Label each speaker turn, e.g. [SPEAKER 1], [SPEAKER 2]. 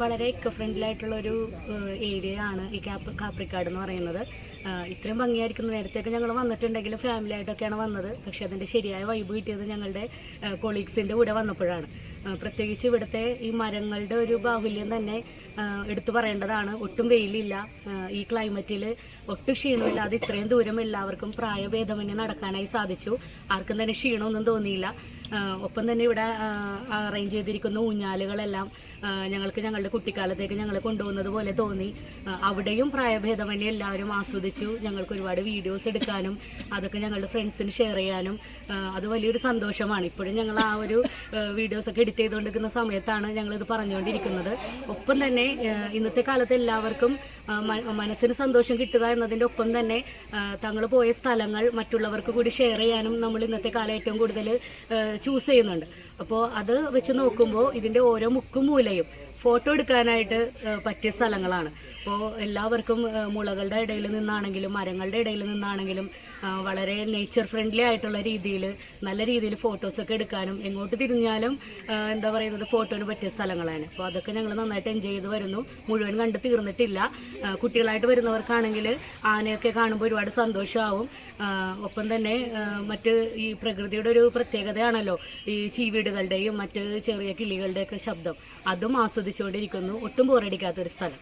[SPEAKER 1] വളരെ eco friendly ആയിട്ടുള്ളൊരു area ആണ് ഈ കാപ്രിക്കാട് എന്ന് പറയുന്നത്. ഇത്രയും ഭംഗിയായിരിക്കുന്നു. നേരത്തെയൊക്കെ ഞങ്ങൾ വന്നിട്ടുണ്ടെങ്കിലും ഫാമിലി ആയിട്ടൊക്കെയാണ് വന്നത്. പക്ഷേ അതിൻ്റെ ശരിയായ വൈബ് കിട്ടിയത് ഞങ്ങളുടെ കൊളീഗ്സിൻ്റെ കൂടെ വന്നപ്പോഴാണ്. പ്രത്യേകിച്ച് ഇവിടുത്തെ ഈ മരങ്ങളുടെ ഒരു ബാഹുല്യം തന്നെ എടുത്തു പറയേണ്ടതാണ്. ഒട്ടും വെയിലില്ല, ഈ ക്ലൈമറ്റിൽ ഒട്ടും ക്ഷീണമില്ലാതെ ഇത്രയും ദൂരം എല്ലാവർക്കും പ്രായഭേദമന്യേ നടക്കാനായി സാധിച്ചു. ആർക്കും തന്നെ ക്ഷീണമൊന്നും തോന്നിയില്ല. ഒപ്പം തന്നെ ഇവിടെ അറേഞ്ച് ചെയ്തിരിക്കുന്ന ഊഞ്ഞാലുകളെല്ലാം ഞങ്ങൾക്ക് ഞങ്ങളുടെ കുട്ടിക്കാലത്തേക്ക് ഞങ്ങളെ കൊണ്ടുപോകുന്നത് പോലെ തോന്നി. അവിടെയും പ്രായഭേദമന്യേ എല്ലാവരും ആസ്വദിച്ചു. ഞങ്ങൾക്ക് ഒരുപാട് വീഡിയോസ് എടുക്കാനും അതൊക്കെ ഞങ്ങളുടെ ഫ്രണ്ട്സിന് ഷെയർ ചെയ്യാനും അത് വലിയൊരു സന്തോഷമാണ്. ഇപ്പോഴും ഞങ്ങൾ ആ ഒരു വീഡിയോസൊക്കെ എഡിറ്റ് ചെയ്തുകൊണ്ടിരിക്കുന്ന സമയത്താണ് ഞങ്ങളിത് പറഞ്ഞുകൊണ്ടിരിക്കുന്നത്. ഒപ്പം തന്നെ ഇന്നത്തെ കാലത്ത് എല്ലാവർക്കും മനസ്സിന് സന്തോഷം കിട്ടുക എന്നതിൻ്റെ ഒപ്പം തന്നെ തങ്ങൾ പോയ സ്ഥലങ്ങൾ മറ്റുള്ളവർക്ക് കൂടി ഷെയർ ചെയ്യാനും നമ്മൾ ഇന്നത്തെ കാലം ഏറ്റവും കൂടുതൽ ചൂസ് ചെയ്യുന്നുണ്ട്. അപ്പോൾ അത് വെച്ച് നോക്കുമ്പോൾ ഇതിൻ്റെ ഓരോ മുക്കും മൂലയും ഫോട്ടോ എടുക്കാനായിട്ട് പറ്റിയ സ്ഥലങ്ങളാണ്. അപ്പോൾ എല്ലാവർക്കും മുളകളുടെ ഇടയിൽ നിന്നാണെങ്കിലും മരങ്ങളുടെ ഇടയിൽ നിന്നാണെങ്കിലും വളരെ നേച്ചർ ഫ്രണ്ട്ലി ആയിട്ടുള്ള രീതിയിൽ നല്ല രീതിയിൽ ഫോട്ടോസൊക്കെ എടുക്കാനും എങ്ങോട്ട് തിരിഞ്ഞാലും എന്താ പറയുന്നത് ഫോട്ടോന് പറ്റിയ സ്ഥലങ്ങളാണ്. അപ്പോൾ അതൊക്കെ ഞങ്ങൾ നന്നായിട്ട് എൻജോയ് ചെയ്ത് വരുന്നു. മുഴുവൻ കണ്ട് തീർന്നിട്ടില്ല. കുട്ടികളായിട്ട് വരുന്നവർക്കാണെങ്കിൽ ആനയൊക്കെ കാണുമ്പോൾ ഒരുപാട് സന്തോഷമാവും. ഒപ്പം തന്നെ മറ്റ് ഈ പ്രകൃതിയുടെ ഒരു പ്രത്യേകതയാണല്ലോ ഈ ചീവീടുകളുടെയും മറ്റ് ചെറിയ കിളികളുടെയൊക്കെ ശബ്ദം. അതും ആസ്വദിച്ചുകൊണ്ടിരിക്കുന്നു. ഒട്ടും ബോറടിക്കാത്തൊരു സ്ഥലം.